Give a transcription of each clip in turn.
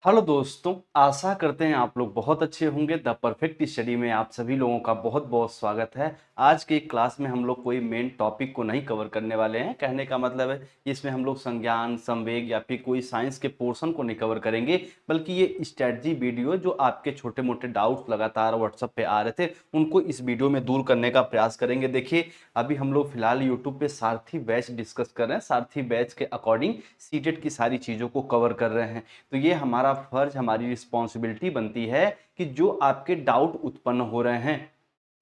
Hello दोस्तों, आशा करते हैं आप लोग बहुत अच्छे होंगे। द परफेक्ट स्टडी में आप सभी लोगों का बहुत बहुत स्वागत है। आज की क्लास में हम लोग कोई मेन टॉपिक को नहीं कवर करने वाले हैं। कहने का मतलब है इसमें हम लोग संज्ञान, संवेग या फिर कोई साइंस के पोर्शन को नहीं कवर करेंगे, बल्कि ये स्ट्रेटजी वीडियो जो आपके छोटे मोटे डाउट्स लगातार व्हाट्सएप पे आ रहे थे उनको इस वीडियो में दूर करने का प्रयास करेंगे। देखिए, अभी हम लोग फिलहाल यूट्यूब पे सारथी बैच डिस्कस कर रहे हैं। सारथी बैच के अकॉर्डिंग सीटेट की सारी चीज़ों को कवर कर रहे हैं। तो ये हमारा फर्ज, हमारी रिस्पॉन्सिबिलिटी बनती है कि जो आपके डाउट उत्पन्न हो रहे हैं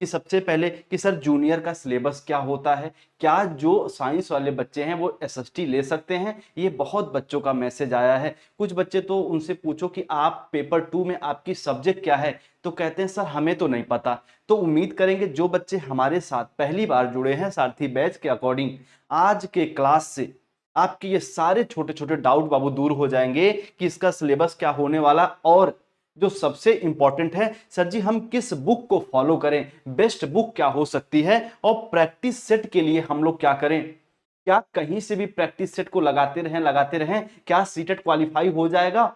कि सबसे पहले कि सर जूनियर का सिलेबस क्या होता है, क्या जो साइंस वाले बच्चे हैं वो एसएसटी ले सकते हैं। ये बहुत बच्चों का मैसेज आया है। कुछ बच्चे तो उनसे पूछो कि आप पेपर 2 में आपकी सब्जेक्ट क्या है, तो कहते हैं सर हमें तो नहीं पता। तो उम्मीद करेंगे जो बच्चे हमारे साथ पहली बार जुड़े हैं सारथी बैच के अकॉर्डिंग, आज के क्लास से आपके ये सारे छोटे छोटे डाउट बाबू दूर हो जाएंगे कि इसका सिलेबस क्या होने वाला। और जो सबसे इंपॉर्टेंट है, सर जी हम किस बुक को फॉलो करें, बेस्ट बुक क्या हो सकती है, और प्रैक्टिस सेट के लिए हम लोग क्या करें। क्या कहीं से भी प्रैक्टिस सेट को लगाते रहें, क्या सीटेट क्वालिफाई हो जाएगा।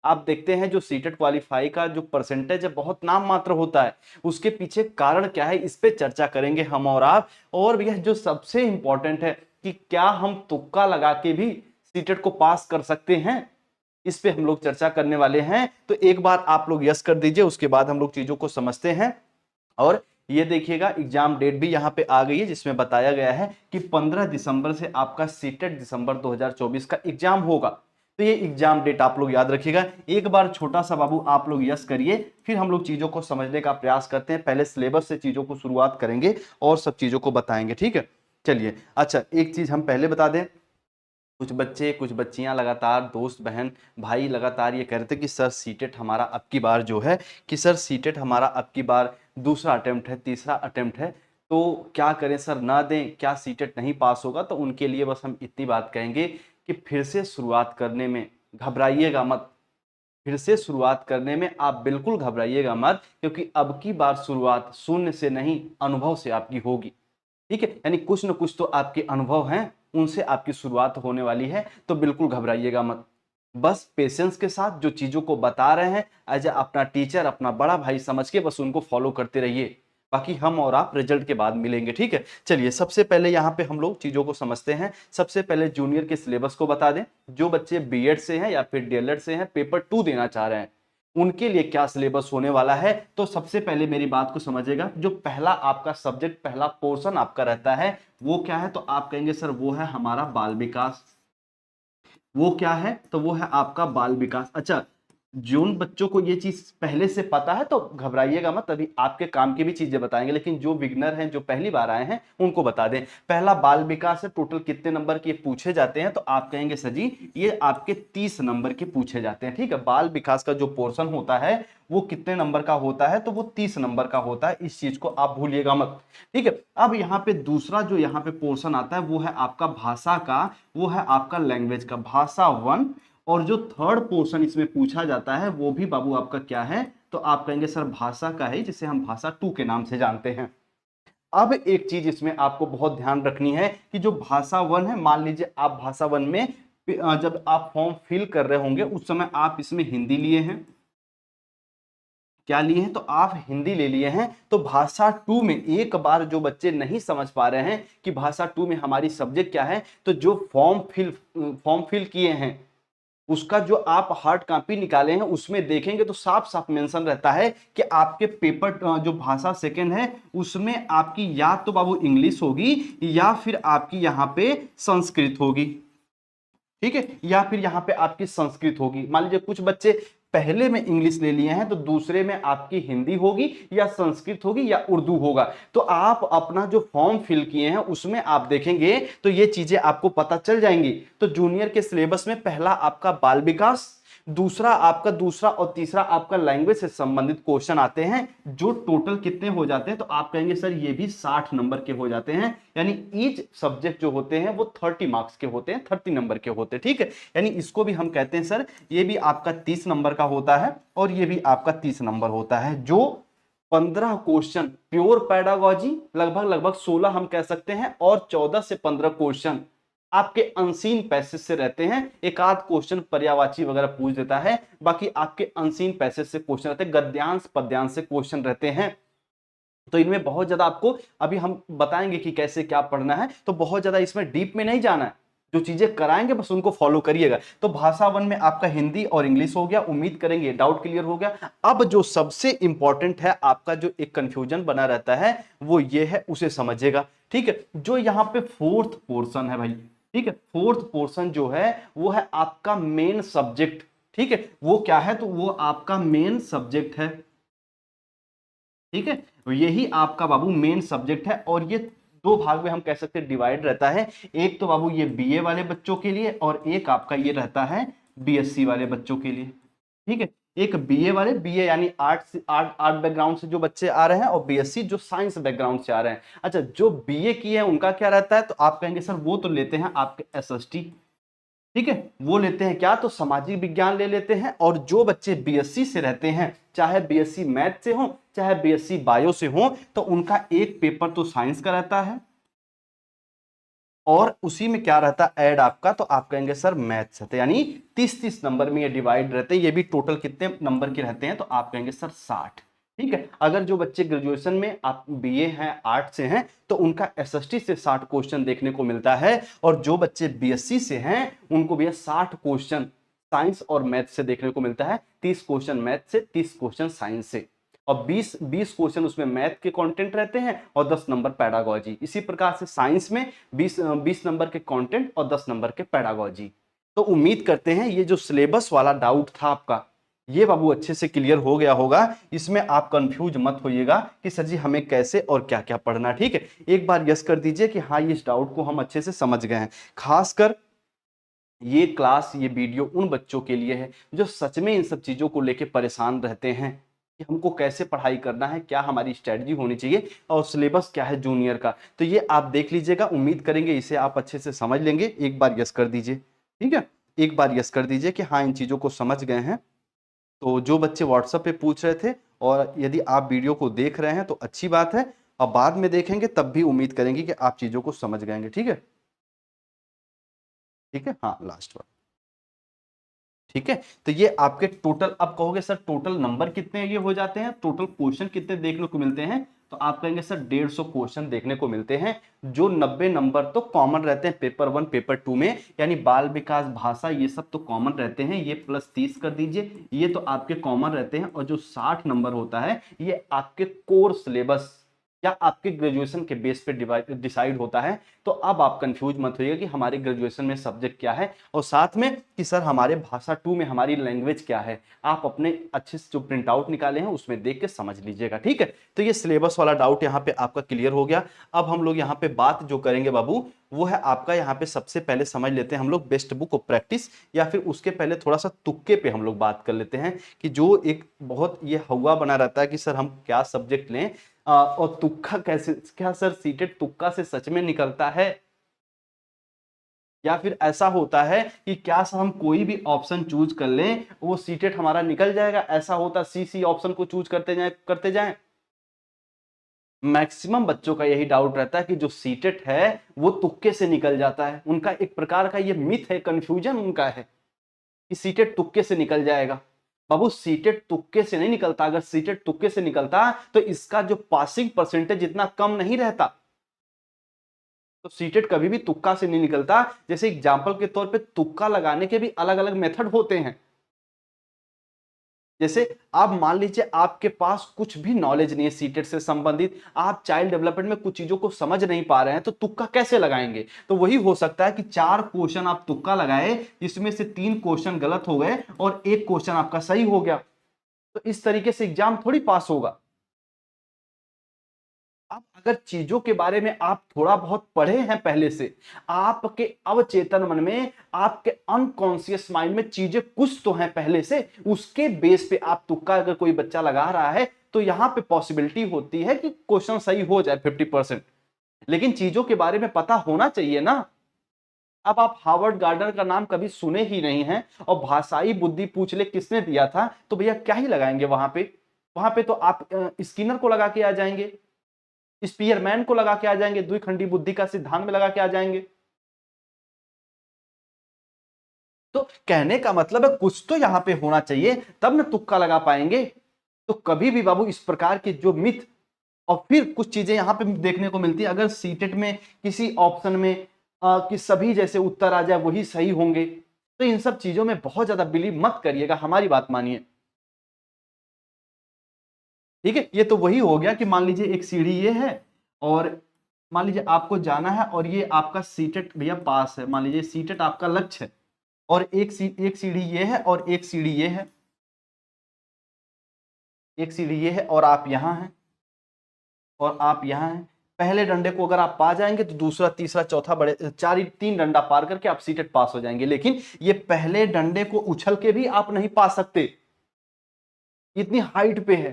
आप देखते हैं जो सीटेट क्वालिफाई का जो परसेंटेज है बहुत नाम मात्र होता है। उसके पीछे कारण क्या है, इस पे चर्चा करेंगे हम और आप। और यह जो सबसे इंपॉर्टेंट है कि क्या हम तुक्का लगा के भी सीटेट को पास कर सकते हैं, इस पे हम लोग चर्चा करने वाले हैं। तो एक बार आप लोग यस कर दीजिए, उसके बाद हम लोग चीजों को समझते हैं। और ये देखिएगा एग्जाम डेट भी यहाँ पे आ गई है, जिसमें बताया गया है कि 15 दिसंबर से आपका सीटेट दिसंबर 2024 का एग्जाम होगा। तो ये एग्जाम डेट आप लोग याद रखिएगा। एक बार छोटा सा बाबू आप लोग यस करिए, फिर हम लोग चीजों को समझने का प्रयास करते हैं। पहले सिलेबस से चीजों को शुरुआत करेंगे और सब चीजों को बताएंगे, ठीक है। चलिए, अच्छा एक चीज हम पहले बता दें। कुछ बच्चे कुछ बच्चियां लगातार, दोस्त बहन भाई लगातार ये कह रहे थे कि सर सीटेट हमारा अब की बार जो है, कि सर सीटेट हमारा अब की बार दूसरा अटेम्प्ट है, तीसरा अटेम्प्ट है, तो क्या करें सर, ना दें क्या, सीटेट नहीं पास होगा। तो उनके लिए बस हम इतनी बात कहेंगे कि फिर से शुरुआत करने में घबराइएगा मत। फिर से शुरुआत करने में आप बिल्कुल घबराइएगा मत, क्योंकि अब की बार शुरुआत शून्य से नहीं, अनुभव से आपकी होगी। ठीक है, यानी कुछ न कुछ तो आपके अनुभव हैं, उनसे आपकी शुरुआत होने वाली है। तो बिल्कुल घबराइएगा मत। बस पेशेंस के साथ जो चीजों को बता रहे हैं, एज ए अपना टीचर, अपना बड़ा भाई समझ के बस उनको फॉलो करते रहिए। बाकी हम और आप रिजल्ट के बाद मिलेंगे, ठीक है। चलिए, सबसे पहले यहाँ पे हम लोग चीजों को समझते हैं। सबसे पहले जूनियर के सिलेबस को बता दें। जो बच्चे बीएड से हैं या फिर डीएलएड से हैं, पेपर 2 देना चाह रहे हैं, उनके लिए क्या सिलेबस होने वाला है। तो सबसे पहले मेरी बात को समझिएगा। जो पहला आपका सब्जेक्ट, पहला पोर्शन आपका रहता है वो क्या है, तो आप कहेंगे सर वो है हमारा बाल विकास। वो क्या है, तो वो है आपका बाल विकास। अच्छा, जिन बच्चों को ये चीज पहले से पता है तो घबराइएगा मत, अभी आपके काम की भी चीजें बताएंगे। लेकिन जो बिगनर हैं, जो पहली बार आए हैं, उनको बता दें। पहला बाल विकास है, टोटल कितने नंबर के पूछे जाते हैं, तो आप कहेंगे सर जी ये आपके 30 नंबर के पूछे जाते हैं, ठीक है। बाल विकास का जो पोर्शन होता है वो कितने नंबर का होता है, तो वो 30 नंबर का होता है। इस चीज को आप भूलिएगा मत, ठीक है। अब यहाँ पे दूसरा जो यहाँ पे पोर्शन आता है वो है आपका भाषा का, वो है आपका लैंग्वेज का, भाषा 1। और जो थर्ड पोर्शन इसमें पूछा जाता है वो भी बाबू आपका क्या है, तो आप कहेंगे सर भाषा का है, जिसे हम भाषा 2 के नाम से जानते हैं। अब एक चीज इसमें आपको बहुत ध्यान रखनी है कि जो भाषा 1 है, मान लीजिए आप भाषा 1 में जब आप फॉर्म फिल कर रहे होंगे उस समय आप इसमें हिंदी लिए हैं। क्या लिए हैं, तो आप हिंदी ले लिए हैं। तो भाषा 2 में एक बार जो बच्चे नहीं समझ पा रहे हैं कि भाषा 2 में हमारी सब्जेक्ट क्या है, तो जो फॉर्म फिल किए हैं उसका जो आप हार्ड कॉपी निकाले हैं उसमें देखेंगे तो साफ साफ मेंशन रहता है कि आपके पेपर जो भाषा सेकंड है उसमें आपकी या तो बाबू इंग्लिश होगी या फिर आपकी यहाँ पे संस्कृत होगी, ठीक है। या फिर यहाँ पे आपकी संस्कृत होगी। मान लीजिए कुछ बच्चे पहले में इंग्लिश ले लिए हैं तो दूसरे में आपकी हिंदी होगी या संस्कृत होगी या उर्दू होगा। तो आप अपना जो फॉर्म फिल किए हैं उसमें आप देखेंगे तो ये चीजें आपको पता चल जाएंगी। तो जूनियर के सिलेबस में पहला आपका बाल विकास, दूसरा और तीसरा आपका लैंग्वेज से संबंधित क्वेश्चन आते हैं, जो टोटल कितने हो जाते हैं, तो आप कहेंगे सर ये भी 60 नंबर के हो जाते हैं। यानी ईच सब्जेक्ट जो होते हैं वो 30 मार्क्स के होते हैं, 30 नंबर के होते हैं, ठीक है। यानी इसको भी हम कहते हैं सर ये भी आपका 30 नंबर का होता है और ये भी आपका 30 नंबर होता है। जो 15 क्वेश्चन प्योर पैडागोजी, लगभग लगभग 16 हम कह सकते हैं, और 14 से 15 क्वेश्चन आपके अनसीन पैसेज से रहते हैं। एक आध क्वेश्चन पर्यायवाची वगैरह पूछ देता है, बाकी आपके अनसीन पैसेज से क्वेश्चन रहते हैं, गद्यांश पद्यांश से क्वेश्चन रहते हैं। तो इनमें बहुत ज्यादा आपको अभी हम बताएंगे कि कैसे क्या पढ़ना है, तो बहुत ज्यादा इसमें डीप में नहीं जाना है, जो चीजें कराएंगे बस उनको फॉलो करिएगा। तो भाषा वन में आपका हिंदी और इंग्लिश हो गया, उम्मीद करेंगे डाउट क्लियर हो गया। अब जो सबसे इंपॉर्टेंट है, आपका जो एक कंफ्यूजन बना रहता है वो ये है, उसे समझिएगा। ठीक है, जो यहाँ पे फोर्थ पोर्शन है भाई, ठीक है, फोर्थ पोर्शन जो है वो है आपका मेन सब्जेक्ट। ठीक है, वो क्या है, तो वो आपका मेन सब्जेक्ट है। ठीक है, तो यही आपका बाबू मेन सब्जेक्ट है, और ये दो भाग में हम कह सकते हैं डिवाइड रहता है। एक तो बाबू ये बीए वाले बच्चों के लिए, और एक आपका ये रहता है बीएससी वाले बच्चों के लिए। ठीक है, एक बीए वाले, बीए यानी आर्ट बैकग्राउंड से जो बच्चे आ रहे हैं, और बीएससी जो साइंस बैकग्राउंड से आ रहे हैं। अच्छा, जो बीए की है उनका क्या रहता है, तो आप कहेंगे सर वो तो लेते हैं आपके एसएसटी। ठीक है, वो लेते हैं क्या, तो सामाजिक विज्ञान ले लेते हैं। और जो बच्चे बीएससी से रहते हैं, चाहे बीएससी मैथ से हो चाहे बीएससी बायो से हो, तो उनका एक पेपर तो साइंस का रहता है, और उसी में क्या रहता है ऐड आपका, तो आप कहेंगे सर मैथ्स रहते हैं। यानी 30-30 नंबर में ये डिवाइड रहते हैं। ये भी टोटल कितने नंबर के रहते हैं, तो आप कहेंगे सर 60। ठीक है, अगर जो बच्चे ग्रेजुएशन में आप बीए हैं आर्ट से हैं, तो उनका एसएसटी से 60 क्वेश्चन देखने को मिलता है, और जो बच्चे बीएससी से हैं उनको भी 60 क्वेश्चन साइंस और मैथ से देखने को मिलता है। 30 क्वेश्चन मैथ से, 30 क्वेश्चन साइंस से, और 20 क्वेश्चन उसमें मैथ के कंटेंट रहते हैं, और 10 नंबर पैडागोजी। इसी प्रकार से साइंस में 20 नंबर के कंटेंट और 10 नंबर के पैडागोजी। तो उम्मीद करते हैं ये जो सिलेबस वाला डाउट था आपका, ये बाबू अच्छे से क्लियर हो गया होगा। इसमें आप कंफ्यूज मत होइएगा कि सर जी हमें कैसे और क्या क्या पढ़ना। ठीक है, एक बार यस कर दीजिए कि हाँ, इस डाउट को हम अच्छे से समझ गए हैं। खासकर ये क्लास, ये वीडियो उन बच्चों के लिए है जो सच में इन सब चीजों को लेके परेशान रहते हैं कि हमको कैसे पढ़ाई करना है, क्या हमारी स्ट्रेटजी होनी चाहिए, और सिलेबस क्या है जूनियर का। तो ये आप देख लीजिएगा, उम्मीद करेंगे इसे आप अच्छे से समझ लेंगे। एक बार यस कर दीजिए। ठीक है, एक बार यस कर दीजिए कि हाँ, इन चीजों को समझ गए हैं। तो जो बच्चे व्हाट्सएप पे पूछ रहे थे, और यदि आप वीडियो को देख रहे हैं तो अच्छी बात है, और बाद में देखेंगे तब भी उम्मीद करेंगे कि आप चीजों को समझ गएंगे। ठीक है, ठीक है, हाँ लास्ट बार। ठीक है, तो ये आपके टोटल, अब कहोगे सर टोटल नंबर कितने ये हो जाते हैं, टोटल क्वेश्चन कितने देखने को मिलते हैं, तो आप कहेंगे सर 150 क्वेश्चन देखने को मिलते हैं, जो 90 नंबर तो कॉमन रहते हैं पेपर 1 पेपर 2 में, यानी बाल विकास भाषा ये सब तो कॉमन रहते हैं। ये प्लस 30 कर दीजिए, ये तो आपके कॉमन रहते हैं। और जो 60 नंबर होता है ये आपके कोर सिलेबस या आपके ग्रेजुएशन के बेस पे डिसाइड होता है। तो अब आप कंफ्यूज मत होइए कि हमारे ग्रेजुएशन में सब्जेक्ट क्या है, और साथ में कि सर हमारे भाषा 2 में हमारी लैंग्वेज क्या है। आप अपने अच्छे से जो प्रिंट आउट निकाले हैं उसमें देख के समझ लीजिएगा। ठीक है, तो ये सिलेबस वाला डाउट यहाँ पे आपका क्लियर हो गया। अब हम लोग यहाँ पे बात जो करेंगे बाबू, वो है आपका यहाँ पे सबसे पहले समझ लेते हैं हम लोग बेस्ट बुक ऑफ प्रैक्टिस, या फिर उसके पहले थोड़ा सा तुक्के पे हम लोग बात कर लेते हैं कि जो एक बहुत ये हवा बना रहता है कि सर हम क्या सब्जेक्ट लें, और तुक्का कैसे, क्या सर सीटेट तुक्का से सच में निकलता है, या फिर ऐसा होता है कि क्या सर हम कोई भी ऑप्शन चूज कर लें वो सीटेट हमारा निकल जाएगा, ऐसा होता सी ऑप्शन को चूज करते जाएं। मैक्सिमम बच्चों का यही डाउट रहता है कि जो सीटेट है वो तुक्के से निकल जाता है। उनका एक प्रकार का ये मिथ है, कंफ्यूजन उनका है कि सीटेट तुक्के से निकल जाएगा। बाबू सीटेट तुक्के से नहीं निकलता। अगर सीटेट तुक्के से निकलता तो इसका जो पासिंग परसेंटेज इतना कम नहीं रहता। तो सीटेट कभी भी तुक्का से नहीं निकलता। जैसे एग्जाम्पल के तौर पे तुक्का लगाने के भी अलग अलग मेथड होते हैं। जैसे आप मान लीजिए आपके पास कुछ भी नॉलेज नहीं है सीटेट से संबंधित, आप चाइल्ड डेवलपमेंट में कुछ चीजों को समझ नहीं पा रहे हैं, तो तुक्का कैसे लगाएंगे। तो वही हो सकता है कि 4 क्वेश्चन आप तुक्का लगाए, जिसमें से 3 क्वेश्चन गलत हो गए और 1 क्वेश्चन आपका सही हो गया। तो इस तरीके से एग्जाम थोड़ी पास होगा। अब अगर चीजों के बारे में आप थोड़ा बहुत पढ़े हैं पहले से, आपके अवचेतन मन में, आपके अनकॉन्शियस माइंड में चीजें कुछ तो हैं पहले से, उसके बेस पे आप तुक्का अगर कोई बच्चा लगा रहा है, तो यहां पे पॉसिबिलिटी होती है कि क्वेश्चन सही हो जाए 50%। लेकिन चीजों के बारे में पता होना चाहिए ना। अब आप हार्वर्ड गार्डनर का नाम कभी सुने ही नहीं है, और भाषाई बुद्धि पूछ ले किसने दिया था, तो भैया क्या ही लगाएंगे वहां पे। वहां पे तो आप स्किनर को लगा के आ जाएंगे, स्पीयरमैन को लगा के आ जाएंगे, द्विखंडी बुद्धि का सिद्धांत में लगा के आ जाएंगे। कहने का मतलब है कुछ तो यहाँ पे होना चाहिए, तब ना तुक्का लगा पाएंगे। तो कभी भी बाबू इस प्रकार के जो मिथ, और फिर कुछ चीजें यहाँ पे देखने को मिलती है, अगर सीटेट में किसी ऑप्शन में कि सभी जैसे उत्तर आ जाए वही सही होंगे, तो इन सब चीजों में बहुत ज्यादा बिलीव मत करिएगा, हमारी बात मानिए। ठीक है, ये तो वही हो गया कि मान लीजिए एक सीढ़ी ये है, और मान लीजिए आपको जाना है, और ये आपका सीटेट भैया पास है, मान लीजिए सीटेट आपका लक्ष्य है, और एक सीढ़ी ये है और एक सीढ़ी ये है, एक सीढ़ी ये है और आप यहां हैं और आप यहां हैं। पहले डंडे को अगर आप पा जाएंगे तो दूसरा तीसरा चौथा बड़े चार तीन डंडा पार करके आप सीटेट पास हो जाएंगे, लेकिन ये पहले डंडे को उछल के भी आप नहीं पा सकते, इतनी हाइट पे है।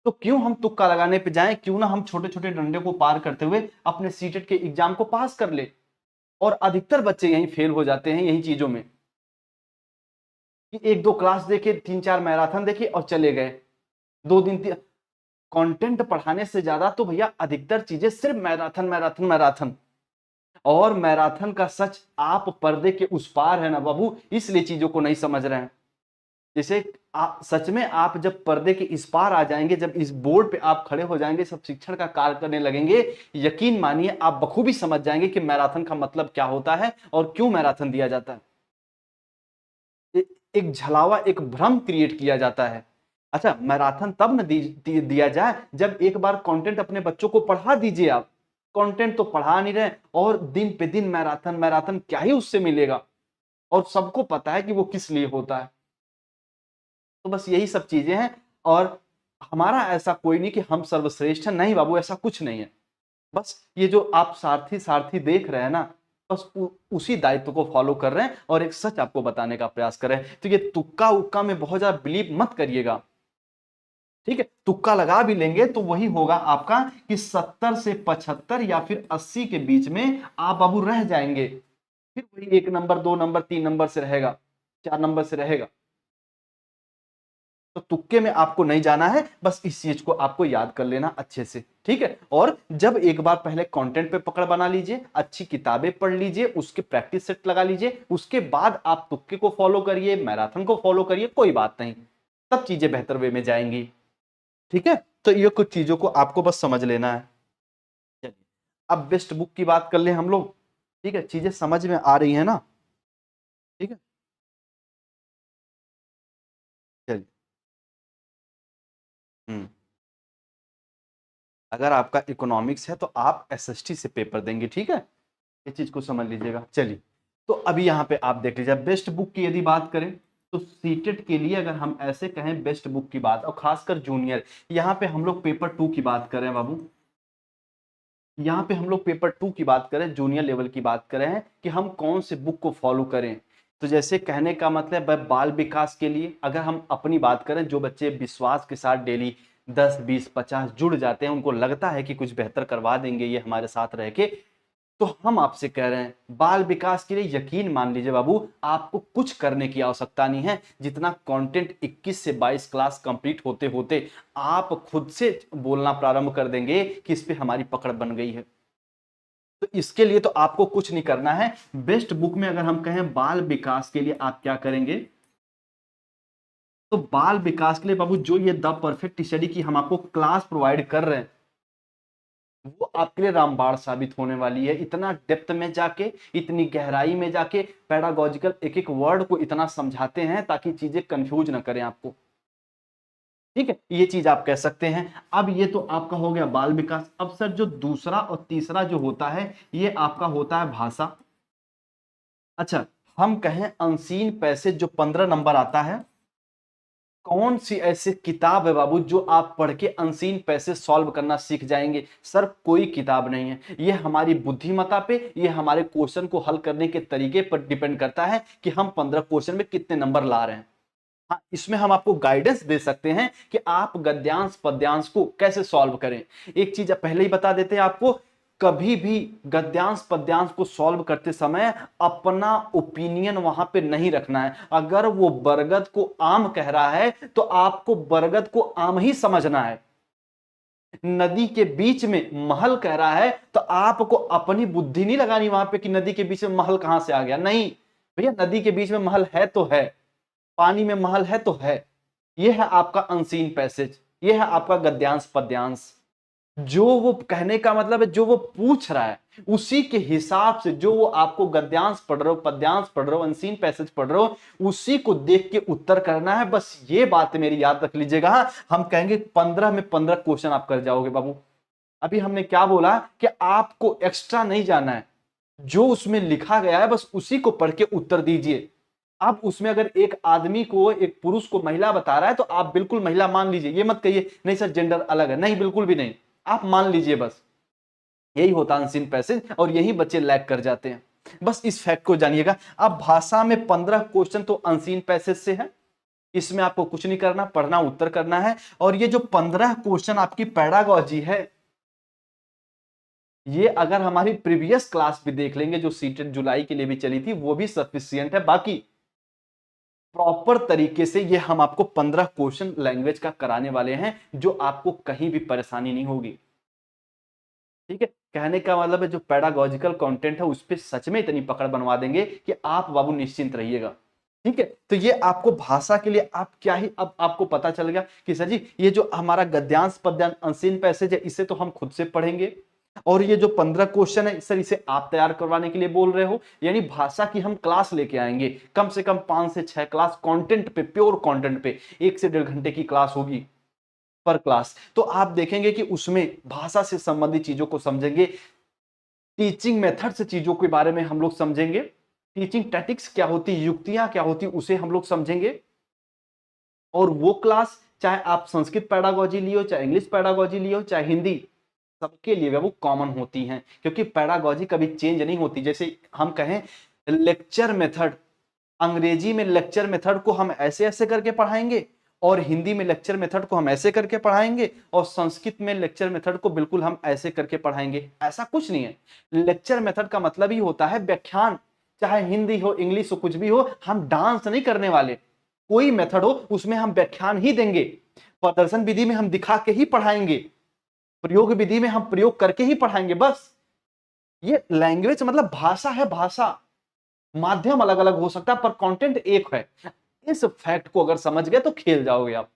तो क्यों हम तुक्का लगाने पे जाएं, क्यों ना हम छोटे छोटे डंडे को पार करते हुए अपने सीटेट के एग्जाम को पास कर ले। और अधिकतर बच्चे यहीं फेल हो जाते हैं, यही चीजों में, कि एक दो क्लास देखे, तीन चार मैराथन देखे और चले गए, दो दिन कंटेंट पढ़ाने से ज्यादा तो भैया अधिकतर चीजें सिर्फ मैराथन मैराथन मैराथन। और मैराथन का सच आप पर्दे के उस पार है ना बाबू, इसलिए चीजों को नहीं समझ रहे हैं। जैसे सच में आप जब पर्दे के इस पार आ जाएंगे, जब इस बोर्ड पे आप खड़े हो जाएंगे, सब शिक्षण का कार्य करने लगेंगे, यकीन मानिए आप बखूबी समझ जाएंगे कि मैराथन का मतलब क्या होता है और क्यों मैराथन दिया जाता है। एक झलावा, एक भ्रम क्रिएट किया जाता है। अच्छा, मैराथन तब न दिया जाए जब एक बार कंटेंट अपने बच्चों को पढ़ा दीजिए। आप कंटेंट तो पढ़ा नहीं रहे और दिन पे दिन मैराथन मैराथन, क्या ही उससे मिलेगा, और सबको पता है कि वो किस लिए होता है। तो बस यही सब चीजें हैं, और हमारा ऐसा कोई नहीं कि हम सर्वश्रेष्ठ हैं, नहीं बाबू, ऐसा कुछ नहीं है। बस ये जो आप सारथी सारथी देख रहे हैं ना, बस उसी दायित्व को फॉलो कर रहे हैं और एक सच आपको बताने का प्रयास कर रहे हैं। तो ये तुक्का उक्का में बहुत ज्यादा बिलीव मत करिएगा, ठीक है। तुक्का लगा भी लेंगे तो वही होगा आपका कि 70 से 75 या फिर 80 के बीच में आप बाबू रह जाएंगे, फिर वही 1 नंबर 2 नंबर 3 नंबर से रहेगा, 4 नंबर से रहेगा। तो तुक्के में आपको नहीं जाना है, बस इस चीज को आपको याद कर लेना अच्छे से, ठीक है। और जब एक बार पहले कंटेंट पे पकड़ बना लीजिए, अच्छी किताबें पढ़ लीजिए, उसके प्रैक्टिस सेट लगा लीजिए, उसके बाद आप तुक्के को फॉलो करिए, मैराथन को फॉलो करिए, कोई बात नहीं, तब चीजें बेहतर वे में जाएंगी, ठीक है। तो ये कुछ चीजों को आपको बस समझ लेना है। चलिए, अब बेस्ट बुक की बात कर ले हम लोग, ठीक है, चीजें समझ में आ रही है ना, ठीक है। चलिए, अगर आपका इकोनॉमिक्स है तो आप एसएसटी से पेपर देंगे, ठीक है, ये चीज को समझ लीजिएगा। चलिए, तो अभी यहाँ पे आप देख लीजिए, बेस्ट बुक की यदि बात करें तो सीटेट के लिए अगर हम ऐसे कहें बेस्ट बुक की बात, और खासकर जूनियर, यहाँ पे हम लोग पेपर 2 की बात करें बाबू, यहाँ पे हम लोग पेपर 2 की बात करें, जूनियर लेवल की बात करें हैं कि हम कौन से बुक को फॉलो करें। तो जैसे कहने का मतलब है बाल विकास के लिए अगर हम अपनी बात करें, जो बच्चे विश्वास के साथ डेली 10 20 50 जुड़ जाते हैं, उनको लगता है कि कुछ बेहतर करवा देंगे ये हमारे साथ रह के, तो हम आपसे कह रहे हैं बाल विकास के लिए यकीन मान लीजिए बाबू, आपको कुछ करने की आवश्यकता नहीं है। जितना कंटेंट 21 से 22 क्लास कंप्लीट होते होते आप खुद से बोलना प्रारंभ कर देंगे कि इस पे हमारी पकड़ बन गई है। तो इसके लिए तो आपको कुछ नहीं करना है। बेस्ट बुक में अगर हम कहें बाल विकास के लिए आप क्या करेंगे, तो बाल विकास के लिए बाबू जो ये द परफेक्ट स्टडी की हम आपको क्लास प्रोवाइड कर रहे हैं, वो आपके लिए रामबाण साबित होने वाली है। इतना डेप्थ में जाके, इतनी गहराई में जाके पैडागॉजिकल एक एक वर्ड को इतना समझाते हैं ताकि चीजें कंफ्यूज ना करें आपको, ठीक है। ये चीज आप कह सकते हैं। अब ये तो आपका हो गया बाल विकास। अब सर जो दूसरा और तीसरा जो होता है, ये आपका होता है भाषा। अच्छा, हम कहें अनसीन पैसेज जो 15 नंबर आता है, कौन सी ऐसी किताब है बाबू जो आप पढ़ के अनसीन पैसेज सॉल्व करना सीख जाएंगे? सर कोई किताब नहीं है। ये हमारी बुद्धिमत्ता पे, ये हमारे क्वेश्चन को हल करने के तरीके पर डिपेंड करता है कि हम 15 क्वेश्चन में कितने नंबर ला रहे हैं। हाँ, इसमें हम आपको गाइडेंस दे सकते हैं कि आप गद्यांश पद्यांश को कैसे सॉल्व करें। एक चीज पहले ही बता देते हैं आपको, कभी भी गद्यांश पद्यांश को सॉल्व करते समय अपना ओपिनियन वहां पे नहीं रखना है। अगर वो बरगद को आम कह रहा है तो आपको बरगद को आम ही समझना है। नदी के बीच में महल कह रहा है तो आपको अपनी बुद्धि नहीं लगानी वहां पे कि नदी के बीच में महल कहां से आ गया, नहीं। भैया नदी के बीच में महल है तो है, पानी में महल है तो है। ये है आपका अनसीन पैसेज, ये है आपका गद्यांश पद्यांश। जो वो कहने का मतलब है, जो वो पूछ रहा है उसी के हिसाब से, जो वो आपको गद्यांश पढ़ रहे हो, पद्यांश पढ़ रहे हो, अनसीन पैसेज पढ़ रहे हो, उसी को देख के उत्तर करना है। बस ये बात मेरी याद रख लीजिएगा। हम कहेंगे 15 में 15 क्वेश्चन आप कर जाओगे बाबू। अभी हमने क्या बोला कि आपको एक्स्ट्रा नहीं जाना है, जो उसमें लिखा गया है बस उसी को पढ़ के उत्तर दीजिए। आप उसमें अगर एक आदमी को, एक पुरुष को महिला बता रहा है तो आप बिल्कुल महिला मान लीजिए, ये मत कहिए नहीं सर जेंडर अलग है, नहीं बिल्कुल भी नहीं, आप मान लीजिए बस। यही होता है अनसीन पैसेज और यही बच्चे लैग कर जाते हैं। बस इस फैक्ट को जानिएगा। अब भाषा में 15 क्वेश्चन तो अनसीन पैसेज से है, इसमें आपको कुछ नहीं करना, पढ़ना उत्तर करना है। और ये जो 15 क्वेश्चन आपकी पैडागॉजी है, ये अगर हमारी प्रीवियस क्लास भी देख लेंगे जो सीटेड जुलाई के लिए भी चली थी, वो भी सफिशियंट है। बाकी प्रॉपर तरीके से ये हम आपको 15 क्वेश्चन लैंग्वेज का कराने वाले हैं, जो आपको कहीं भी परेशानी नहीं होगी। ठीक है, कहने का मतलब है जो पेडागोजिकल कंटेंट है उस पर सच में इतनी पकड़ बनवा देंगे कि आप बाबू निश्चिंत रहिएगा। ठीक है, तो ये आपको भाषा के लिए आप क्या ही, अब आपको पता चल गया कि सर जी ये जो हमारा गद्यांश पद्यांश अनसीन पैसेज है इसे तो हम खुद से पढ़ेंगे, और ये जो 15 क्वेश्चन है सर इसे आप तैयार करवाने के लिए बोल रहे हो। यानी भाषा की हम क्लास लेके आएंगे, कम से कम 5 से 6 क्लास कंटेंट पे, प्योर कंटेंट पे 1 से 1.5 घंटे की क्लास होगी पर क्लास। तो आप देखेंगे कि उसमें भाषा से संबंधित चीजों को समझेंगे, टीचिंग मेथड से चीजों के बारे में हम लोग समझेंगे, टीचिंग टैक्टिक्स क्या होती, युक्तियां क्या होती उसे हम लोग समझेंगे। और वो क्लास चाहे आप संस्कृत पैडागोजी लियो, चाहे इंग्लिश पैडागोजी लियो, चाहे हिंदी, सबके लिए वो कॉमन होती हैं, क्योंकि पैडागोजी कभी चेंज नहीं होती। जैसे हम कहें लेक्चर मेथड, अंग्रेजी में लेक्चर मेथड को हम ऐसे ऐसे करके पढ़ाएंगे, और हिंदी में लेक्चर मेथड को हम ऐसे करके पढ़ाएंगे, और संस्कृत में लेक्चर मेथड को बिल्कुल हम ऐसे करके पढ़ाएंगे। ऐसा कुछ नहीं है। लेक्चर मेथड का मतलब ही होता है व्याख्यान, चाहे हिंदी हो, इंग्लिश हो, कुछ भी हो, हम डांस नहीं करने वाले। कोई मेथड हो उसमें हम व्याख्यान ही देंगे, प्रदर्शन विधि में हम दिखा के ही पढ़ाएंगे, प्रयोग विधि में हम प्रयोग करके ही पढ़ाएंगे। बस ये लैंग्वेज मतलब भाषा है, भाषा, माध्यम अलग अलग हो सकता है पर कंटेंट एक है। इस फैक्ट को अगर समझ गए तो खेल जाओगे आप।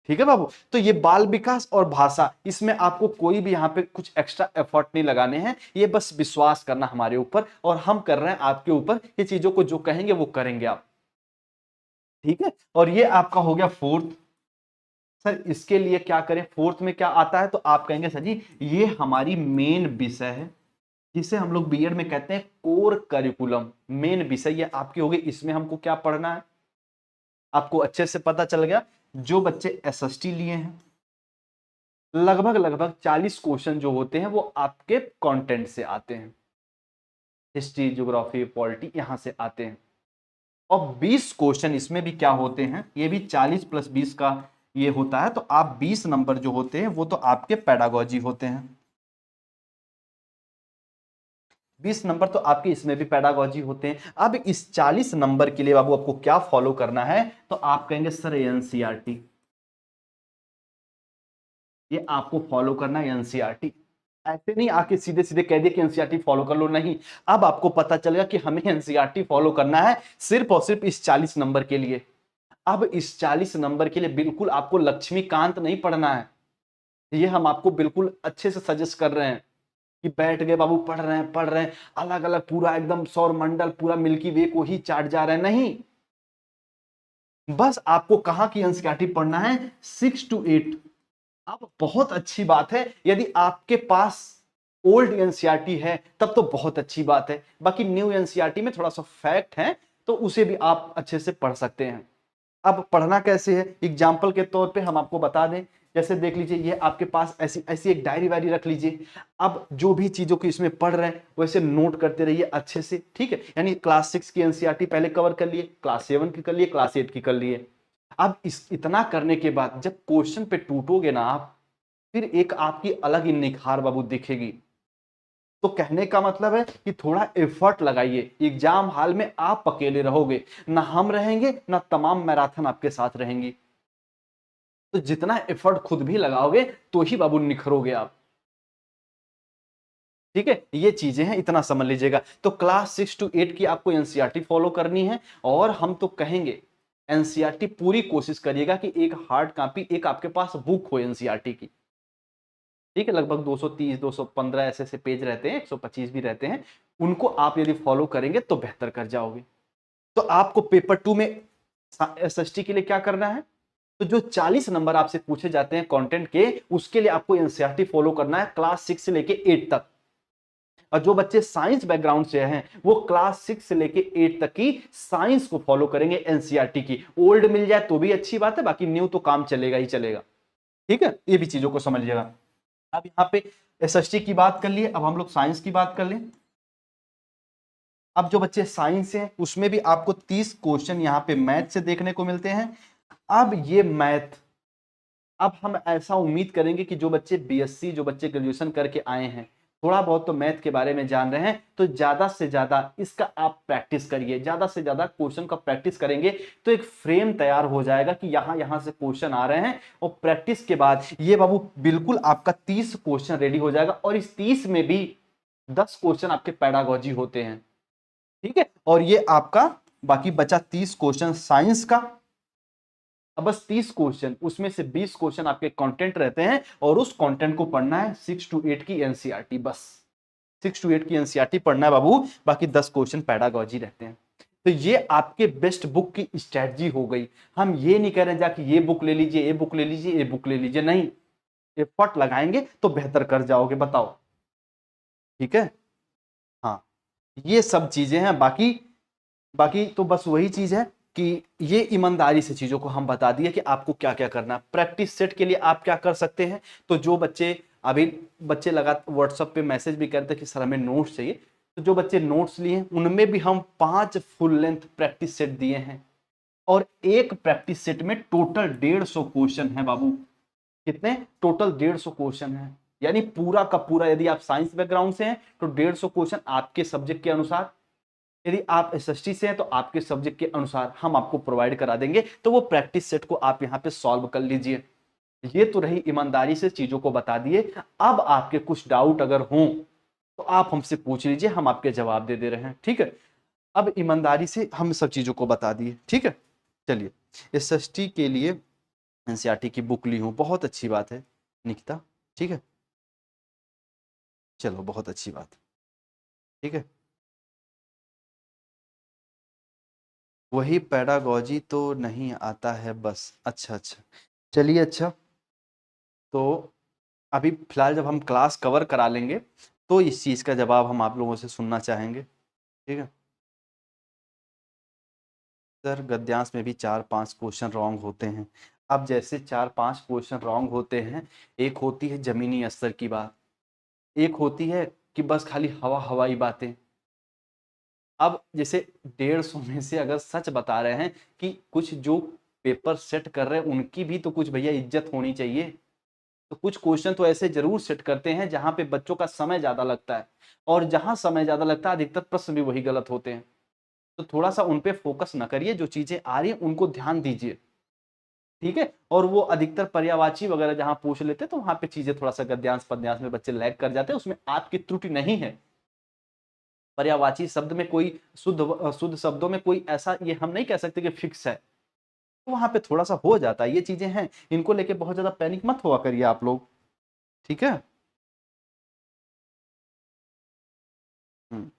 ठीक है बाबू, तो ये बाल विकास और भाषा, इसमें आपको कोई भी यहां पे कुछ एक्स्ट्रा एफर्ट नहीं लगाने हैं, ये बस विश्वास करना हमारे ऊपर, और हम कर रहे हैं आपके ऊपर। ये चीजों को जो कहेंगे वो करेंगे आप। ठीक है, और ये आपका हो गया फोर्थ। सर इसके लिए क्या करें, फोर्थ में क्या आता है, तो आप कहेंगे सर जी ये हमारी मेन विषय है, जिसे हम लोग बीएड में कहते हैं कोर करिकुलम। मेन विषय ये आपकी होगी, इसमें हमको क्या पढ़ना है आपको अच्छे से पता चल गया। जो बच्चे एसएसटी लिए हैं, लगभग लगभग 40 क्वेश्चन जो होते हैं वो आपके कंटेंट से आते हैं, हिस्ट्री, ज्योग्राफी, पॉलिटी, यहां से आते हैं। और 20 क्वेश्चन इसमें भी क्या होते हैं, ये भी 40 + 20 का ये होता है, तो आप 20 नंबर जो होते हैं वो तो आपके पेडागोजी होते हैं। 20 नंबर तो आपके इसमें भी पेडागोजी होते हैं। अब इस 40 नंबर के लिए बाबू आपको क्या फॉलो करना है, तो आप कहेंगे सर एनसीईआरटी, ये आपको फॉलो करना है एनसीईआरटी। ऐसे नहीं आके सीधे सीधे कह दिए कि एनसीईआरटी फॉलो कर लो, नहीं। अब आपको पता चलेगा कि हमें एनसीईआरटी फॉलो करना है सिर्फ और सिर्फ इस 40 नंबर के लिए। अब इस 40 नंबर के लिए बिल्कुल आपको लक्ष्मीकांत नहीं पढ़ना है, ये हम आपको बिल्कुल अच्छे से सजेस्ट कर रहे हैं कि बैठ गए बाबू पढ़ रहे हैं अलग अलग पूरा एकदम सौर मंडल पूरा मिल्की वे को ही चाट जा रहे हैं, नहीं। बस आपको कहां की एनसीईआरटी पढ़ना है, 6 to 8। अब बहुत अच्छी बात है यदि आपके पास ओल्ड एनसीईआरटी है तब तो बहुत अच्छी बात है, बाकी न्यू एनसीईआरटी में थोड़ा सा फैक्ट है तो उसे भी आप अच्छे से पढ़ सकते हैं। अब पढ़ना कैसे है, एग्जाम्पल के तौर पे हम आपको बता दें। जैसे देख लीजिए ये आपके पास ऐसी ऐसी एक डायरी वायरी रख लीजिए। अब जो भी चीजों को इसमें पढ़ रहे हैं वैसे नोट करते रहिए अच्छे से, ठीक है। यानी क्लास 6 की एनसीईआरटी पहले कवर कर लिए, क्लास 7 की कर लिए, क्लास 8 की कर लिए। अब इस इतना करने के बाद जब क्वेश्चन पे टूटोगे ना आप, फिर एक आपकी अलग ही निखार बाबू दिखेगी। तो कहने का मतलब है कि थोड़ा एफर्ट लगाइए, एग्जाम हॉल में आप अकेले रहोगे, ना हम रहेंगे ना तमाम मैराथन आपके साथ रहेंगी। तो जितना एफर्ट खुद भी लगाओगे तो ही बाबू निखरोगे आप। ठीक है, ये चीजें हैं, इतना समझ लीजिएगा। तो क्लास 6 to 8 की आपको एनसीईआरटी फॉलो करनी है, और हम तो कहेंगे एनसीईआरटी पूरी कोशिश करिएगा कि एक हार्ड कॉपी, एक आपके पास बुक हो एनसीईआरटी की। ठीक है, लगभग 230 215 ऐसे ऐसे पेज रहते हैं, 125 भी रहते हैं। उनको आप यदि फॉलो करेंगे तो बेहतर कर जाओगे। तो आपको पेपर 2 में एसएसटी के लिए क्या करना है, तो जो 40 नंबर आपसे पूछे जाते हैं कंटेंट के, उसके लिए आपको एनसीईआरटी फॉलो करना है क्लास 6 से लेके 8 तक। और जो बच्चे साइंस बैकग्राउंड से हैं वो क्लास 6 से लेके 8 तक की साइंस को फॉलो करेंगे एनसीईआरटी की। ओल्ड मिल जाए तो भी अच्छी बात है, बाकी न्यू तो काम चलेगा ही चलेगा। ठीक है, ये भी चीजों को समझिएगा। अब यहाँ पे एसएसटी की बात कर लिए, अब हम लोग साइंस की बात कर लें। अब जो बच्चे साइंस हैं उसमें भी आपको 30 क्वेश्चन यहाँ पे मैथ से देखने को मिलते हैं। अब ये मैथ, अब हम ऐसा उम्मीद करेंगे कि जो बच्चे बीएससी, जो बच्चे ग्रेजुएशन करके आए हैं, थोड़ा बहुत तो मैथ के बारे में जान रहे हैं, तो ज्यादा से ज्यादा इसका आप प्रैक्टिस करिए। ज्यादा से ज्यादा क्वेश्चन का प्रैक्टिस करेंगे तो एक फ्रेम तैयार हो जाएगा कि यहां यहां से क्वेश्चन आ रहे हैं, और प्रैक्टिस के बाद ये बाबू बिल्कुल आपका 30 क्वेश्चन रेडी हो जाएगा। और इस 30 में भी 10 क्वेश्चन आपके पैडागॉजी होते हैं। ठीक है, और ये आपका बाकी बचा 30 क्वेश्चन साइंस का। अब बस 30 क्वेश्चन, उसमें से 20 क्वेश्चन आपके कंटेंट रहते हैं, और उस कंटेंट को पढ़ना है 6 to 8 की एनसीईआरटी। बस 6 to 8 की एनसीईआरटी पढ़ना है बाबू, बाकी 10 क्वेश्चन पैडागॉजी रहते हैं। तो ये आपके बेस्ट बुक की स्ट्रेटजी हो गई। हम ये नहीं कह रहे जाके ये बुक ले लीजिए, ये बुक ले लीजिए, ये बुक ले लीजिए, नहीं। एफर्ट लगाएंगे तो बेहतर कर जाओगे, बताओ। ठीक है, हाँ, ये सब चीजें हैं। बाकी बाकी तो बस वही चीज है कि ये ईमानदारी से चीजों को हम बता दिए कि आपको क्या क्या करना है। प्रैक्टिस सेट के लिए आप क्या कर सकते हैं, तो जो बच्चे अभी बच्चे लगा व्हाट्सएप पे मैसेज भी करते हैं कि सर हमें नोट्स चाहिए, तो जो बच्चे नोट्स लिए हैं उनमें भी हम 5 फुल लेंथ प्रैक्टिस सेट दिए हैं। और एक प्रैक्टिस सेट में टोटल 150 क्वेश्चन है बाबू। कितने? टोटल 150 क्वेश्चन है। यानी पूरा का पूरा, यदि आप साइंस बैकग्राउंड से हैं तो 150 क्वेश्चन आपके सब्जेक्ट के अनुसार, यदि आप एसएसटी से हैं तो आपके सब्जेक्ट के अनुसार हम आपको प्रोवाइड करा देंगे। तो वो प्रैक्टिस सेट को आप यहाँ पे सॉल्व कर लीजिए। ये तो रही ईमानदारी से चीजों को बता दिए। अब आपके कुछ डाउट अगर हों तो आप हमसे पूछ लीजिए, हम आपके जवाब दे दे रहे हैं। ठीक है, अब ईमानदारी से हम सब चीजों को बता दिए। ठीक है, चलिए, एसएसटी के लिए एनसीईआरटी की बुक ली हूं, बहुत अच्छी बात है निकिता। ठीक है, चलो बहुत अच्छी बात। ठीक है, वही पैडागॉजी तो नहीं आता है बस। अच्छा अच्छा, चलिए अच्छा। तो अभी फिलहाल जब हम क्लास कवर करा लेंगे तो इस चीज का जवाब हम आप लोगों से सुनना चाहेंगे। ठीक है सर, गद्यांश में भी 4-5 क्वेश्चन रॉन्ग होते हैं। अब जैसे 4-5 क्वेश्चन रॉन्ग होते हैं, एक होती है जमीनी स्तर की बात, एक होती है कि बस खाली हवा हवाई बातें। अब जैसे 150 में से अगर सच बता रहे हैं कि कुछ जो पेपर सेट कर रहे हैं उनकी भी तो कुछ भैया इज्जत होनी चाहिए। तो कुछ क्वेश्चन तो ऐसे जरूर सेट करते हैं जहां पे बच्चों का समय ज्यादा लगता है, और जहां समय ज्यादा लगता है अधिकतर प्रश्न भी वही गलत होते हैं। तो थोड़ा सा उन पे फोकस न करिए, जो चीजें आ रही हैं उनको ध्यान दीजिए। ठीक है, और वो अधिकतर पर्यायवाची वगैरह जहां पूछ लेते तो वहां पे चीजें थोड़ा सा गद्यांश पद्यांश में बच्चे लैग कर जाते हैं, उसमें आपकी त्रुटि नहीं है। पर्यायवाची शब्द में कोई शुद्ध शुद्ध शब्दों में कोई ऐसा ये हम नहीं कह सकते कि फिक्स है, तो वहां पे थोड़ा सा हो जाता है। ये चीजें हैं, इनको लेके बहुत ज्यादा पैनिक मत हुआ करिए आप लोग। ठीक है, हम्म।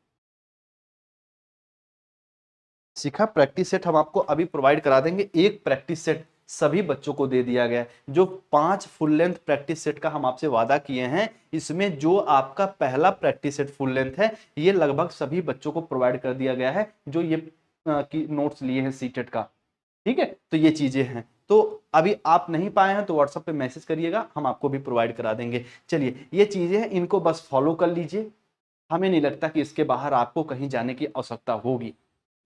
सीखा प्रैक्टिस सेट हम आपको अभी प्रोवाइड करा देंगे। एक प्रैक्टिस सेट सभी बच्चों को दे दिया गया है। जो 5 फुल लेंथ प्रैक्टिस सेट का हम आपसे वादा किए हैं, इसमें जो आपका पहला प्रैक्टिस सेट फुल लेंथ है ये लगभग सभी बच्चों को प्रोवाइड कर दिया गया है जो ये की नोट्स लिए हैं सीटेट का। ठीक है, तो ये चीजें हैं। तो अभी आप नहीं पाए हैं तो व्हाट्सएप पे मैसेज करिएगा, हम आपको भी प्रोवाइड करा देंगे। चलिए, ये चीजें हैं, इनको बस फॉलो कर लीजिए। हमें नहीं लगता कि इसके बाहर आपको कहीं जाने की आवश्यकता होगी।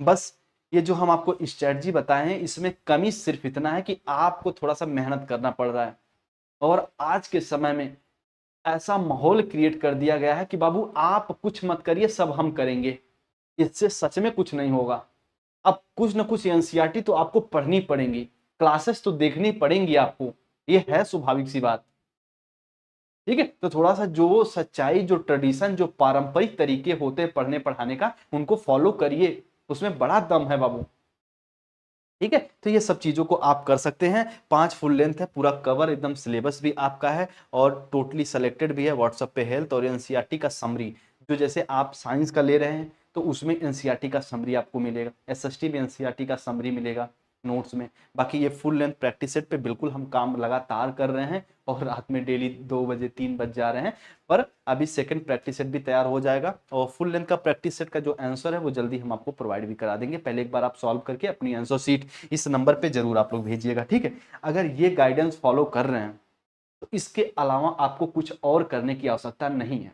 बस ये जो हम आपको स्ट्रेटजी बताए हैं, इसमें कमी सिर्फ इतना है कि आपको थोड़ा सा मेहनत करना पड़ रहा है। और आज के समय में ऐसा माहौल क्रिएट कर दिया गया है कि बाबू आप कुछ मत करिए, सब हम करेंगे। इससे सच में कुछ नहीं होगा। अब कुछ ना कुछ एनसीईआरटी तो आपको पढ़नी पड़ेगी, क्लासेस तो देखनी पड़ेंगी आपको, ये है स्वाभाविक सी बात। ठीक है। तो थोड़ा सा जो सच्चाई, जो ट्रेडिशन, जो पारंपरिक तरीके होते हैं पढ़ने पढ़ाने का, उनको फॉलो करिए, उसमें बड़ा दम है बाबू। ठीक है। तो ये सब चीजों को आप कर सकते हैं। 5 फुल लेंथ है, पूरा कवर एकदम, सिलेबस भी आपका है और टोटली सेलेक्टेड भी है व्हाट्सएप पे हेल्थ और एनसीईआरटी का समरी। जो जैसे आप साइंस का ले रहे हैं तो उसमें एनसीईआरटी का समरी आपको मिलेगा, एसएसटी में एनसीईआरटी का समरी मिलेगा नोट्स में। बाकी ये फुल लेंथ प्रैक्टिस सेट पे बिल्कुल हम काम लगातार कर रहे हैं और रात में डेली 2 बजे 3 बज जा रहे हैं। पर अभी सेकंड प्रैक्टिस सेट भी तैयार हो जाएगा और फुल लेंथ का प्रैक्टिस सेट का जो आंसर है वो जल्दी हम आपको प्रोवाइड भी करा देंगे। पहले एक बार आप सॉल्व करके अपनी आंसर सीट इस नंबर पे जरूर आप लोग भेजिएगा। ठीक है। अगर ये गाइडेंस फॉलो कर रहे हैं तो इसके अलावा आपको कुछ और करने की आवश्यकता नहीं है।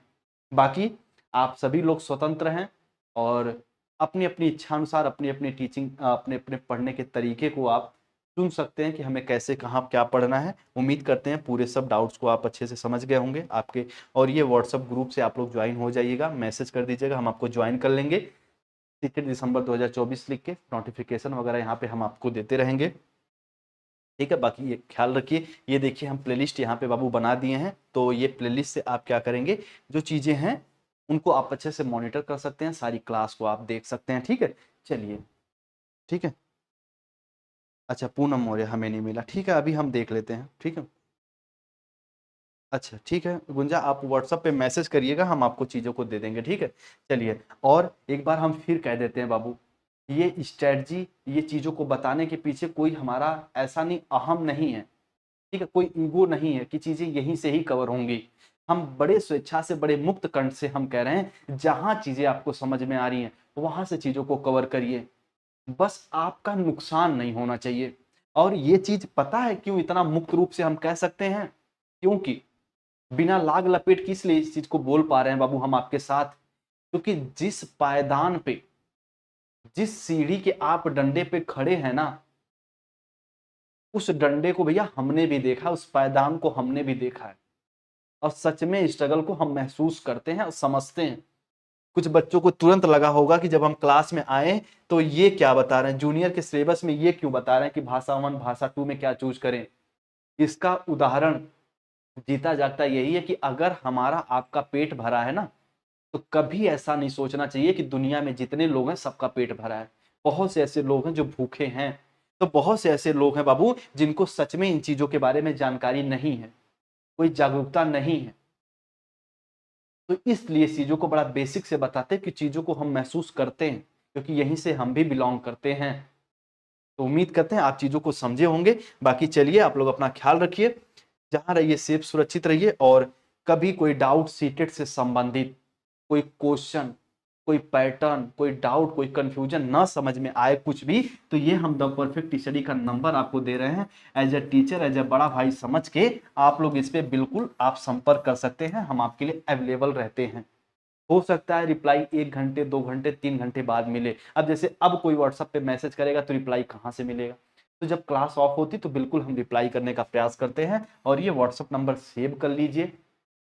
बाकी आप सभी लोग स्वतंत्र हैं और अपनी अपनी इच्छानुसार अपनी अपनी टीचिंग, अपने अपने पढ़ने के तरीके को आप चुन सकते हैं कि हमें कैसे कहाँ क्या पढ़ना है। उम्मीद करते हैं पूरे सब डाउट्स को आप अच्छे से समझ गए होंगे आपके। और ये व्हाट्सएप ग्रुप से आप लोग ज्वाइन हो जाइएगा, मैसेज कर दीजिएगा, हम आपको ज्वाइन कर लेंगे। 3 दिसंबर 2024 लिख के नोटिफिकेशन वगैरह यहाँ पे हम आपको देते रहेंगे। ठीक है। बाकी ये ख्याल रखिए। ये देखिए हम प्लेलिस्ट यहाँ पे बाबू बना दिए हैं, तो ये प्लेलिस्ट से आप क्या करेंगे, जो चीजें हैं उनको आप अच्छे से मॉनिटर कर सकते हैं, सारी क्लास को आप देख सकते हैं। ठीक है। चलिए। ठीक है। अच्छा, पूनम मौर्य हमें नहीं मिला, ठीक है, अभी हम देख लेते हैं। ठीक है। अच्छा ठीक है गुंजा, आप व्हाट्सएप पे मैसेज करिएगा, हम आपको चीज़ों को दे देंगे। ठीक है। चलिए, और एक बार हम फिर कह देते हैं बाबू, ये स्ट्रेटजी, ये चीज़ों को बताने के पीछे कोई हमारा ऐसा नहीं, अहम नहीं है। ठीक है। कोई ईगो नहीं है कि चीज़ें यहीं से ही कवर होंगी। हम बड़े स्वेच्छा से, बड़े मुक्त कंठ से हम कह रहे हैं, जहाँ चीज़ें आपको समझ में आ रही हैं वहाँ से चीज़ों को कवर करिए, बस आपका नुकसान नहीं होना चाहिए। और ये चीज़ पता है क्यों इतना मुक्त रूप से हम कह सकते हैं? क्योंकि बिना लाग लपेट के इसलिए इस चीज को बोल पा रहे हैं बाबू हम आपके साथ, क्योंकि जिस पायदान पे, जिस सीढ़ी के आप डंडे पे खड़े हैं ना, उस डंडे को भैया हमने भी देखा, उस पायदान को हमने भी देखा है और सच में स्ट्रगल को हम महसूस करते हैं और समझते हैं। कुछ बच्चों को तुरंत लगा होगा कि जब हम क्लास में आए तो ये क्या बता रहे हैं, जूनियर के सिलेबस में ये क्यों बता रहे हैं कि भाषा 1 भाषा 2 में क्या चूज करें। इसका उदाहरण जीता जागता यही है कि अगर हमारा आपका पेट भरा है ना, तो कभी ऐसा नहीं सोचना चाहिए कि दुनिया में जितने लोग हैं सबका पेट भरा है। बहुत से ऐसे लोग हैं जो भूखे हैं, तो बहुत से ऐसे लोग हैं बाबू जिनको सच में इन चीजों के बारे में जानकारी नहीं है, कोई जागरूकता नहीं है। तो इसलिए चीजों को बड़ा बेसिक से बताते हैं कि चीजों को हम महसूस करते हैं, क्योंकि यहीं से हम भी बिलोंग करते हैं। तो उम्मीद करते हैं आप चीजों को समझे होंगे। बाकी चलिए, आप लोग अपना ख्याल रखिए, जहां रहिए सेफ सुरक्षित रहिए, और कभी कोई डाउट सीटेट से संबंधित कोई क्वेश्चन, कोई पैटर्न, कोई डाउट, कोई कंफ्यूजन ना समझ में आए कुछ भी, तो ये हम द परफेक्ट स्टडी का नंबर आपको दे रहे हैं। As a teacher, as a बड़ा भाई समझ के आप लोग इस पे बिल्कुल आप संपर्क कर सकते हैं, हम आपके लिए अवेलेबल रहते हैं। हो सकता है रिप्लाई 1 घंटे 2 घंटे 3 घंटे बाद मिले। अब जैसे अब कोई व्हाट्सएप पे मैसेज करेगा तो रिप्लाई कहाँ से मिलेगा? तो जब क्लास ऑफ होती तो बिल्कुल हम रिप्लाई करने का प्रयास करते हैं। और ये व्हाट्सएप नंबर सेव कर लीजिए,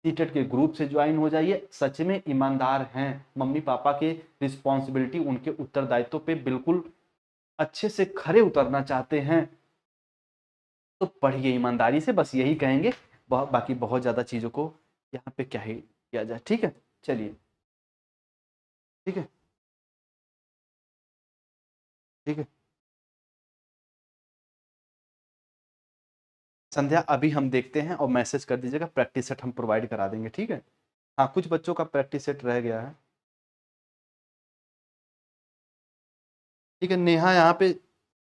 सीटेट के ग्रुप से ज्वाइन हो जाइए। सच में ईमानदार हैं, मम्मी पापा के रिस्पॉन्सिबिलिटी, उनके उत्तरदायित्व पे बिल्कुल अच्छे से खरे उतरना चाहते हैं तो पढ़िए ईमानदारी से, बस यही कहेंगे। बाकी बहुत ज्यादा चीजों को यहाँ पे क्या ही किया जाए। ठीक है। चलिए। ठीक है। ठीक है संध्या, अभी हम देखते हैं और मैसेज कर दीजिएगा, प्रैक्टिस सेट हम प्रोवाइड करा देंगे। ठीक है। हाँ, कुछ बच्चों का प्रैक्टिस सेट रह गया है। ठीक है नेहा, यहाँ पे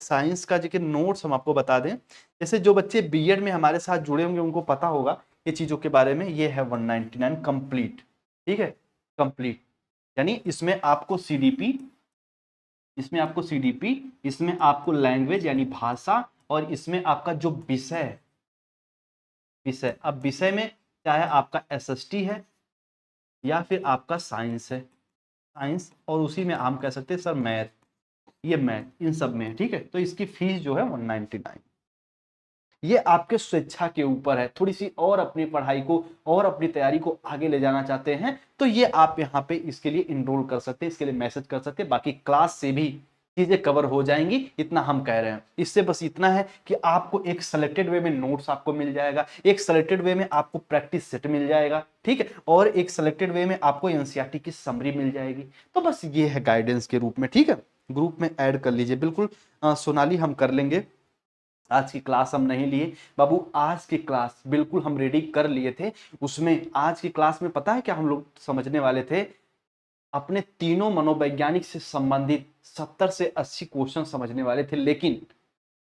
साइंस का जो नोट्स हम आपको बता दें, जैसे जो बच्चे बीएड में हमारे साथ जुड़े होंगे उनको पता होगा ये चीजों के बारे में। ये है 199 कंप्लीट। ठीक है। कंप्लीट यानी इसमें आपको सीडीपी, इसमें आपको सीडीपी, इसमें आपको लैंग्वेज यानी भाषा, और इसमें आपका जो विषय है, विषय, अब विषय में चाहे आपका एसएसटी है या फिर आपका साइंस है, साइंस, और उसी में हम कह सकते हैं सर मैथ, ये मैथ इन सब में है। ठीक है। तो इसकी फीस जो है 199। ये आपके स्वेच्छा के ऊपर है, थोड़ी सी और अपनी पढ़ाई को और अपनी तैयारी को आगे ले जाना चाहते हैं तो ये आप यहाँ पे इसके लिए इनरोल कर सकते हैं, इसके लिए मैसेज कर सकते हैं। बाकी क्लास से भी चीजें कवर हो जाएंगी, इतना हम कह रहे हैं। इससे बस इतना है कि आपको एक सिलेक्टेड वे में नोट्स आपको मिल जाएगा, एक सिलेक्टेड वे में आपको प्रैक्टिस सेट मिल जाएगा, ठीक है, और एक सिलेक्टेड वे में आपको एनसीईआरटी की समरी मिल जाएगी। तो बस ये है गाइडेंस के रूप में, ठीक है। ग्रुप में ऐड कर लीजिए बिल्कुल। सोनाली हम कर लेंगे, आज की क्लास हम नहीं लिए बाबू, आज की क्लास बिल्कुल हम रेडी कर लिए थे। उसमें आज की क्लास में पता है क्या हम लोग समझने वाले थे, अपने तीनों मनोवैज्ञानिक से संबंधित 70 से 80 क्वेश्चन समझने वाले थे। लेकिन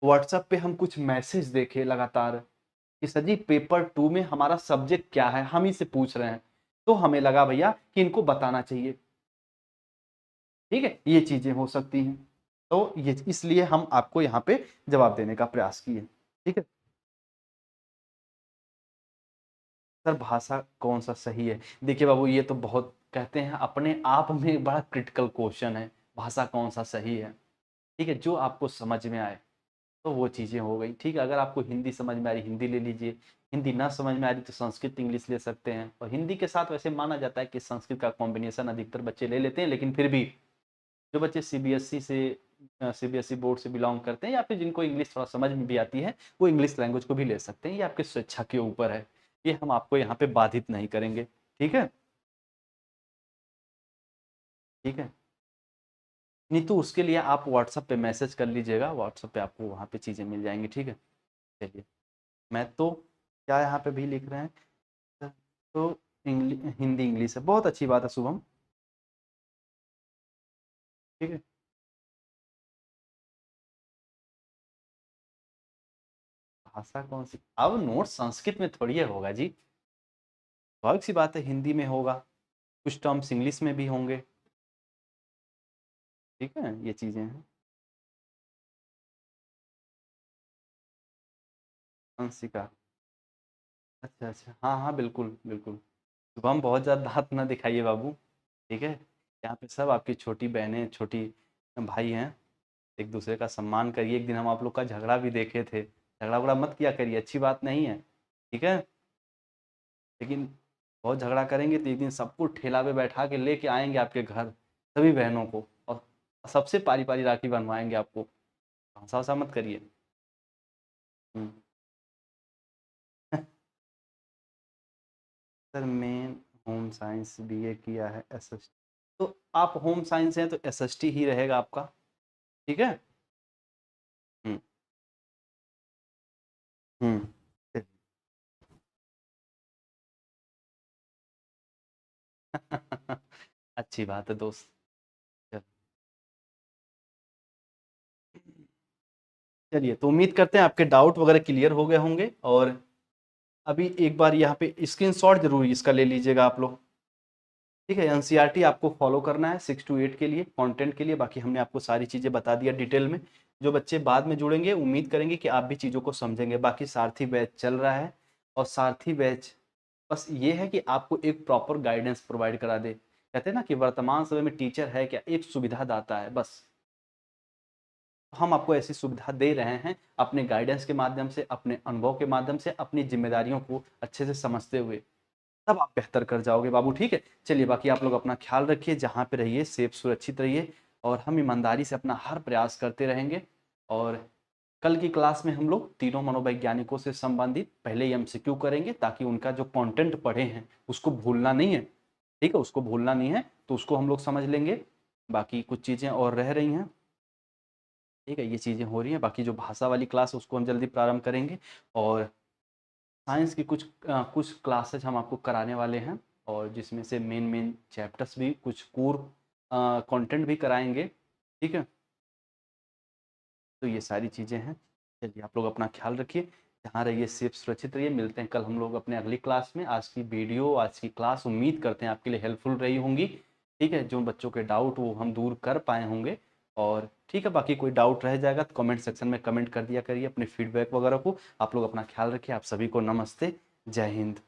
व्हाट्सएप पे हम कुछ मैसेज देखे लगातार कि सर जी पेपर 2 में हमारा सब्जेक्ट क्या है, हम ही से पूछ रहे हैं। तो हमें लगा भैया कि इनको बताना चाहिए, ठीक है, ये चीजें हो सकती हैं। तो ये इसलिए हम आपको यहाँ पे जवाब देने का प्रयास किए, ठीक है। सर भाषा कौन सा सही है, देखिए बाबू ये तो बहुत कहते हैं अपने आप में बड़ा क्रिटिकल क्वेश्चन है, भाषा कौन सा सही है, ठीक है, जो आपको समझ में आए तो वो चीज़ें हो गई, ठीक है। अगर आपको हिंदी समझ में आ रही हिंदी ले लीजिए, हिंदी ना समझ में आ रही तो संस्कृत इंग्लिश ले सकते हैं। और हिंदी के साथ वैसे माना जाता है कि संस्कृत का कॉम्बिनेशन अधिकतर बच्चे ले लेते हैं, लेकिन फिर भी जो बच्चे सीबीएसई बोर्ड से बिलोंग करते हैं या फिर जिनको इंग्लिश थोड़ा समझ में भी आती है, वो इंग्लिश लैंग्वेज को भी ले सकते हैं। ये आपके स्वेच्छा के ऊपर है, ये हम आपको यहाँ पे बाधित नहीं करेंगे, ठीक है, ठीक है। नहीं तो उसके लिए आप व्हाट्सएप पे मैसेज कर लीजिएगा, व्हाट्सएप पे आपको वहाँ पे चीज़ें मिल जाएंगी, ठीक है। चलिए, मैं तो क्या यहाँ पे भी लिख रहे हैं, तो हिंदी इंग्लिश है, बहुत अच्छी बात है शुभम, ठीक है। भाषा कौन सी, अब नोट संस्कृत में थोड़ी है होगा जी, बहुत सी बात है, हिंदी में होगा, कुछ टर्म्स इंग्लिश में भी होंगे, ठीक है, ये चीजें हैं। अंशिका, अच्छा अच्छा, हाँ हाँ बिल्कुल बिल्कुल। शुभम बहुत ज़्यादा दांत ना दिखाइए बाबू, ठीक है। यहाँ पे सब आपकी छोटी बहनें, छोटी भाई हैं, एक दूसरे का सम्मान करिए। एक दिन हम आप लोग का झगड़ा भी देखे थे, झगड़ा वगड़ा मत किया करिए, अच्छी बात नहीं है, ठीक है। लेकिन बहुत झगड़ा करेंगे तो एक दिन सबको ठेला पे बैठा के लेके आएंगे आपके घर, सभी बहनों को, और सबसे पारी पारी राखी बनवाएंगे आपको, हंसा वसा मत करिए। हम्म। सर मेन होम साइंस बीए किया है, एसएसटी, तो आप होम साइंस हैं तो एसएसटी ही रहेगा आपका, ठीक है। हम्म हम्म। अच्छी बात है दोस्त। चलिए, तो उम्मीद करते हैं आपके डाउट वगैरह क्लियर हो गए होंगे। और अभी एक बार यहाँ पे स्क्रीनशॉट जरूर इसका ले लीजिएगा आप लोग, ठीक है। एनसीईआरटी आपको फॉलो करना है 6 to 8 के लिए, कंटेंट के लिए। बाकी हमने आपको सारी चीज़ें बता दिया डिटेल में। जो बच्चे बाद में जुड़ेंगे उम्मीद करेंगे कि आप भी चीज़ों को समझेंगे। बाकी सारथी बैच चल रहा है, और सारथी बैच बस ये है कि आपको एक प्रॉपर गाइडेंस प्रोवाइड करा दे। कहते हैं ना कि वर्तमान समय में टीचर है क्या, एक सुविधा दाता है बस। हम आपको ऐसी सुविधा दे रहे हैं अपने गाइडेंस के माध्यम से, अपने अनुभव के माध्यम से, अपनी जिम्मेदारियों को अच्छे से समझते हुए, तब आप बेहतर कर जाओगे बाबू, ठीक है। चलिए, बाकी आप लोग अपना ख्याल रखिए, जहाँ पे रहिए सेफ सुरक्षित रहिए, और हम ईमानदारी से अपना हर प्रयास करते रहेंगे। और कल की क्लास में हम लोग तीनों मनोवैज्ञानिकों से संबंधित पहले एमसीक्यू करेंगे, ताकि उनका जो कंटेंट पढ़े हैं उसको भूलना नहीं है, ठीक है, उसको भूलना नहीं है, तो उसको हम लोग समझ लेंगे। बाकी कुछ चीज़ें और रह रही हैं, ठीक है, ये चीज़ें हो रही हैं। बाकी जो भाषा वाली क्लास है उसको हम जल्दी प्रारंभ करेंगे, और साइंस की कुछ क्लासेज हम आपको कराने वाले हैं, और जिसमें से मेन मेन चैप्टर्स भी, कुछ कोर कंटेंट भी कराएंगे, ठीक है। तो ये सारी चीज़ें हैं। चलिए, आप लोग अपना ख्याल रखिए, जहाँ रहिए सेफ सुरक्षित रहिए। मिलते हैं कल हम लोग अपने अगली क्लास में। आज की वीडियो, आज की क्लास उम्मीद करते हैं आपके लिए हेल्पफुल रही होंगी, ठीक है। जो बच्चों के डाउट वो हम दूर कर पाए होंगे, और ठीक है, बाकी कोई डाउट रह जाएगा तो कमेंट सेक्शन में कमेंट कर दिया करिए अपने फीडबैक वगैरह को। आप लोग अपना ख्याल रखिए। आप सभी को नमस्ते, जय हिंद।